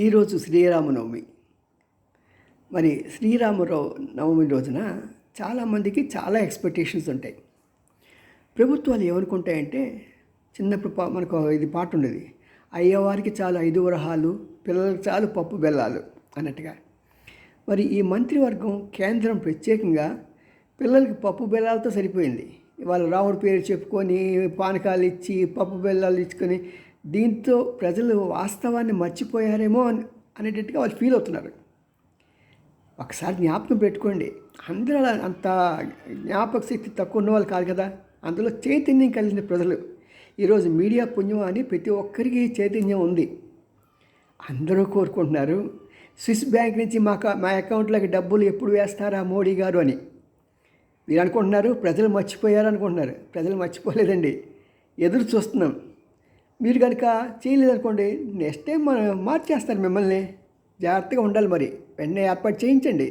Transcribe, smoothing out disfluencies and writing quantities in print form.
ఈరోజు శ్రీరామనవమి. మరి శ్రీరామరావు నవమి రోజున చాలామందికి చాలా ఎక్స్పెక్టేషన్స్ ఉంటాయి. ప్రభుత్వాలు ఏమనుకుంటాయంటే, చిన్నప్పుడు మనకు ఇది పాట ఉండేది, అయ్యవారికి చాలు 5 వరహాలు, పిల్లలకు చాలు పప్పు బెల్లాలు అన్నట్టుగా. మరి ఈ మంత్రివర్గం కేంద్రం ప్రత్యేకంగా పిల్లలకి పప్పు బెల్లాలతో సరిపోయింది. వాళ్ళ రాముడి పేరు చెప్పుకొని పానకాలు ఇచ్చి పప్పు బెల్లాలు ఇచ్చుకొని, దీంతో ప్రజలు వాస్తవాన్ని మర్చిపోయారేమో అనేటట్టుగా వాళ్ళు ఫీల్ అవుతున్నారు. ఒకసారి జ్ఞాపకం పెట్టుకోండి, అందరూ అంత జ్ఞాపక శక్తి తక్కువ ఉన్న వాళ్ళు కాదు కదా. అందులో చైతన్యం కలిగిన ప్రజలు. ఈరోజు మీడియా పుణ్యం అని ప్రతి ఒక్కరికి చైతన్యం ఉంది. అందరూ కోరుకుంటున్నారు, స్విస్ బ్యాంక్ నుంచి మా అకౌంట్లోకి డబ్బులు ఎప్పుడు వేస్తారా మోడీ గారు అని. మీరు అనుకుంటున్నారు ప్రజలు మర్చిపోయారు అనుకుంటున్నారు. ప్రజలు మర్చిపోలేదండి, ఎదురు చూస్తున్నాం. మీరు కనుక చేయలేదనుకోండి, నెక్స్ట్ టైం మార్చేస్తారు మిమ్మల్ని. జాగ్రత్తగా ఉండాలి. మరి వెంటనే ఏర్పాటు చేయించండి.